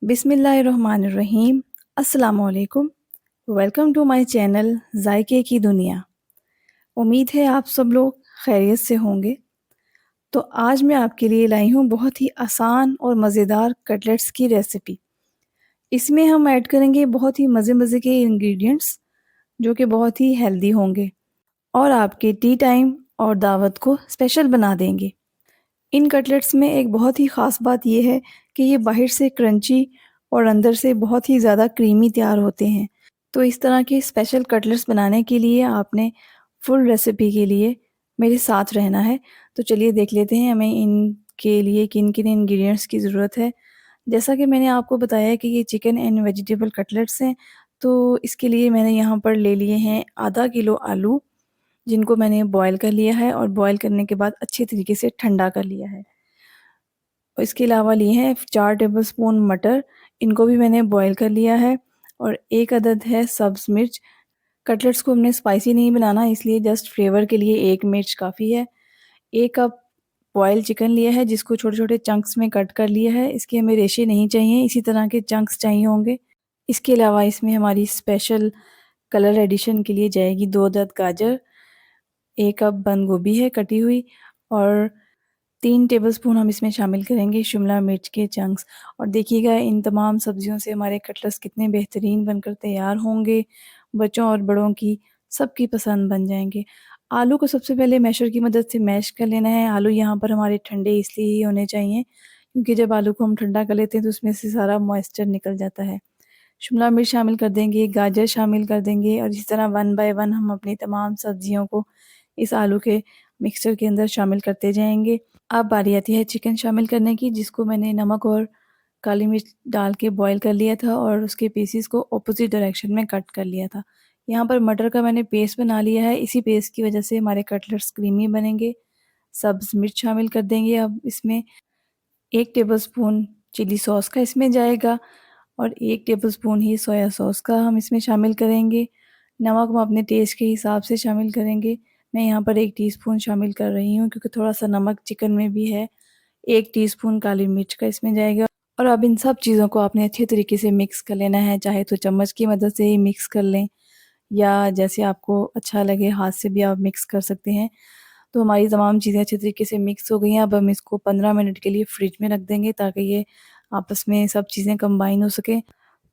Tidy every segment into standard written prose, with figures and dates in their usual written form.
बिस्मिल्लाहिर्रहमानिर्रहीम। अस्सलाम वालेकुम। वेलकम टू माय चैनल जायके की दुनिया। उम्मीद है आप सब लोग खैरियत से होंगे। तो आज मैं आपके लिए लाई हूँ बहुत ही आसान और मज़ेदार कटलेट्स की रेसिपी। इसमें हम ऐड करेंगे बहुत ही मज़े मज़े के इंग्रेडिएंट्स जो कि बहुत ही हेल्दी होंगे और आपके टी टाइम और दावत को स्पेशल बना देंगे। इन कटलेट्स में एक बहुत ही ख़ास बात यह है कि ये बाहर से क्रंची और अंदर से बहुत ही ज़्यादा क्रीमी तैयार होते हैं। तो इस तरह के स्पेशल कटलेट्स बनाने के लिए आपने फुल रेसिपी के लिए मेरे साथ रहना है। तो चलिए देख लेते हैं हमें इनके लिए किन-किन इंग्रेडिएंट्स की ज़रूरत है। जैसा कि मैंने आपको बताया कि ये चिकन एंड वेजिटेबल कटलेट्स हैं, तो इसके लिए मैंने यहाँ पर ले लिए हैं आधा किलो आलू, जिनको मैंने बॉयल कर लिया है और बॉयल करने के बाद अच्छे तरीके से ठंडा कर लिया है। और इसके अलावा लिए हैं 4 टेबलस्पून मटर, इनको भी मैंने बॉयल कर लिया है और 1 अदद है सब्ज़ मिर्च। कटलेट्स को हमने स्पाइसी नहीं बनाना, इसलिए जस्ट फ्लेवर के लिए 1 मिर्च काफ़ी है। 1 कप बॉयल चिकन लिया है जिसको छोटे-छोटे चंक्स में कट कर लिया है। इसके हमें रेशे नहीं चाहिए, इसी तरह के चंक्स चाहिए होंगे। इसके अलावा इसमें हमारी स्पेशल कलर एडिशन के लिए जाएगी 2 अदद गाजर, 1 कप बंद गोभी है कटी हुई और 3 टेबलस्पून हम इसमें शामिल करेंगे शिमला मिर्च के चंक्स। और देखिएगा इन तमाम सब्जियों से हमारे कटलेट्स कितने बेहतरीन बनकर तैयार होंगे, बच्चों और बड़ों की सबकी पसंद बन जाएंगे। आलू को सबसे पहले मैशर की मदद से मैश कर लेना है। आलू यहाँ पर हमारे ठंडे इसलिए ही होने चाहिए क्योंकि जब आलू को हम ठंडा कर लेते हैं तो उसमें से सारा मॉइस्चर निकल जाता है। शिमला मिर्च शामिल कर देंगे, गाजर शामिल कर देंगे और इसी तरह वन बाय वन हम अपनी तमाम सब्जियों को इस आलू के मिक्सचर के अंदर शामिल करते जाएंगे। अब बारी आती है चिकन शामिल करने की, जिसको मैंने नमक और काली मिर्च डाल के बॉईल कर लिया था और उसके पीसेस को ऑपोजिट डायरेक्शन में कट कर लिया था। यहाँ पर मटर का मैंने पेस्ट बना लिया है, इसी पेस्ट की वजह से हमारे कटलेट्स क्रीमी बनेंगे। सब्ज़ मिर्च शामिल कर देंगे अब इसमें। 1 टेबलस्पून चिली सॉस का इसमें जाएगा और 1 टेबलस्पून ही सोया सॉस का हम इसमें शामिल करेंगे। नमक हम अपने टेस्ट के हिसाब से शामिल करेंगे। मैं यहाँ पर 1 टीस्पून शामिल कर रही हूँ क्योंकि थोड़ा-सा नमक चिकन में भी है। 1 टीस्पून काली मिर्च का इसमें जाएगा और अब इन सब चीज़ों को आपने अच्छे तरीके से मिक्स कर लेना है, चाहे तो चम्मच की मदद से ही मिक्स कर लें या जैसे आपको अच्छा लगे हाथ से भी आप मिक्स कर सकते हैं। तो हमारी तमाम चीज़ें अच्छे तरीके से मिक्स हो गई हैं। अब हम इसको 15 मिनट के लिए फ्रिज में रख देंगे ताकि ये आपस में सब चीज़ें कंबाइन हो सकें।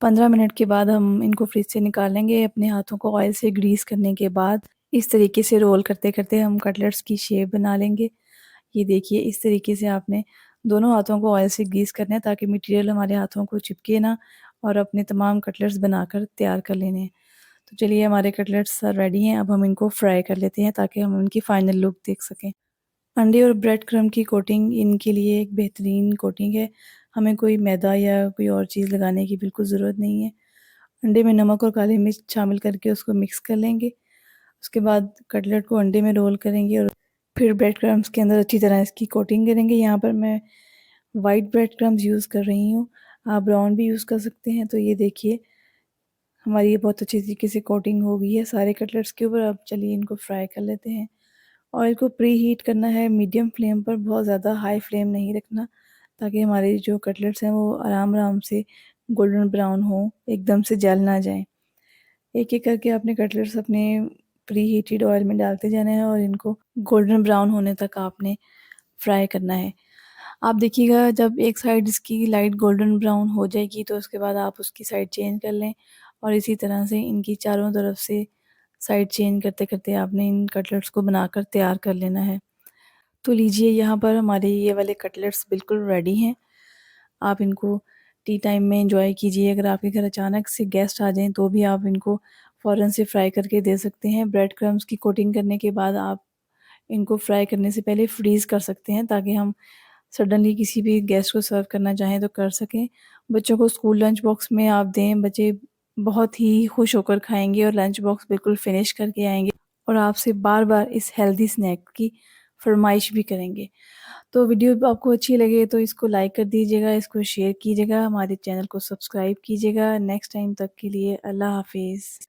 15 मिनट के बाद हम इनको फ्रिज से निकालेंगे। अपने हाथों को ऑयल से ग्रीस करने के बाद इस तरीके से रोल करते-करते हम कटलेट्स की शेप बना लेंगे। ये देखिए इस तरीके से आपने दोनों हाथों को ऑयल से ग्रीस करना है ताकि मटेरियल हमारे हाथों को चिपके ना और अपने तमाम कटलेट्स बनाकर तैयार कर लेने हैं। तो चलिए हमारे कटलेट्स रेडी हैं, अब हम इनको फ्राई कर लेते हैं ताकि हम इनकी फाइनल लुक देख सकें। अंडे और ब्रेड क्रम्ब की कोटिंग इनके लिए एक बेहतरीन कोटिंग है। हमें कोई मैदा या कोई और चीज़ लगाने की बिल्कुल ज़रूरत नहीं है। अंडे में नमक और काली मिर्च शामिल करके उसको मिक्स कर लेंगे। उसके बाद कटलेट को अंडे में रोल करेंगे और फिर ब्रेड क्रम्ब्स के अंदर अच्छी तरह इसकी कोटिंग करेंगे। यहाँ पर मैं वाइट ब्रेड क्रम्ब्स यूज़ कर रही हूँ, आप ब्राउन भी यूज़ कर सकते हैं। तो ये देखिए हमारी ये बहुत अच्छी तरीके से कोटिंग हो गई है सारे कटलेट्स के ऊपर। अब चलिए इनको फ्राई कर लेते हैं। ऑयल को प्री हीट करना है मीडियम फ्लेम पर, बहुत ज़्यादा हाई फ्लेम नहीं रखना ताकि हमारे जो कटलेट्स हैं वो आराम आराम से गोल्डन ब्राउन हो, एकदम से जल ना जाएं। एक एक करके आपने कटलेट्स अपने प्री हीटेड ऑयल में डालते जाना है और इनको गोल्डन ब्राउन होने तक आपने फ्राई करना है। आप देखिएगा जब एक साइड इसकी लाइट गोल्डन ब्राउन हो जाएगी तो उसके बाद आप उसकी साइड चेंज कर लें और इसी तरह से इनकी चारों तरफ से साइड चेंज करते-करते आपने इन कटलेट्स को बनाकर तैयार कर लेना है। तो लीजिए यहाँ पर हमारे ये वाले कटलेट्स बिल्कुल रेडी हैं। आप इनको टी टाइम में एंजॉय कीजिए। अगर आपके घर अचानक से गेस्ट आ जाएँ तो भी आप इनको फ़ौरन से फ्राई करके दे सकते हैं। ब्रेड क्रम्ब्स की कोटिंग करने के बाद आप इनको फ्राई करने से पहले फ्रीज़ कर सकते हैं ताकि हम सडनली किसी भी गेस्ट को सर्व करना चाहें तो कर सकें। बच्चों को स्कूल लंच बॉक्स में आप दें, बच्चे बहुत ही खुश होकर खाएँगे और लंच बॉक्स बिल्कुल फिनिश करके आएँगे और आपसे बार-बार इस हेल्दी स्नैक की फ़रमाइश भी करेंगे। तो वीडियो आपको अच्छी लगे तो इसको लाइक कर दीजिएगा, इसको शेयर कीजिएगा, हमारे चैनल को सब्सक्राइब कीजिएगा। नेक्स्ट टाइम तक के लिए अल्लाह हाफ़िज़।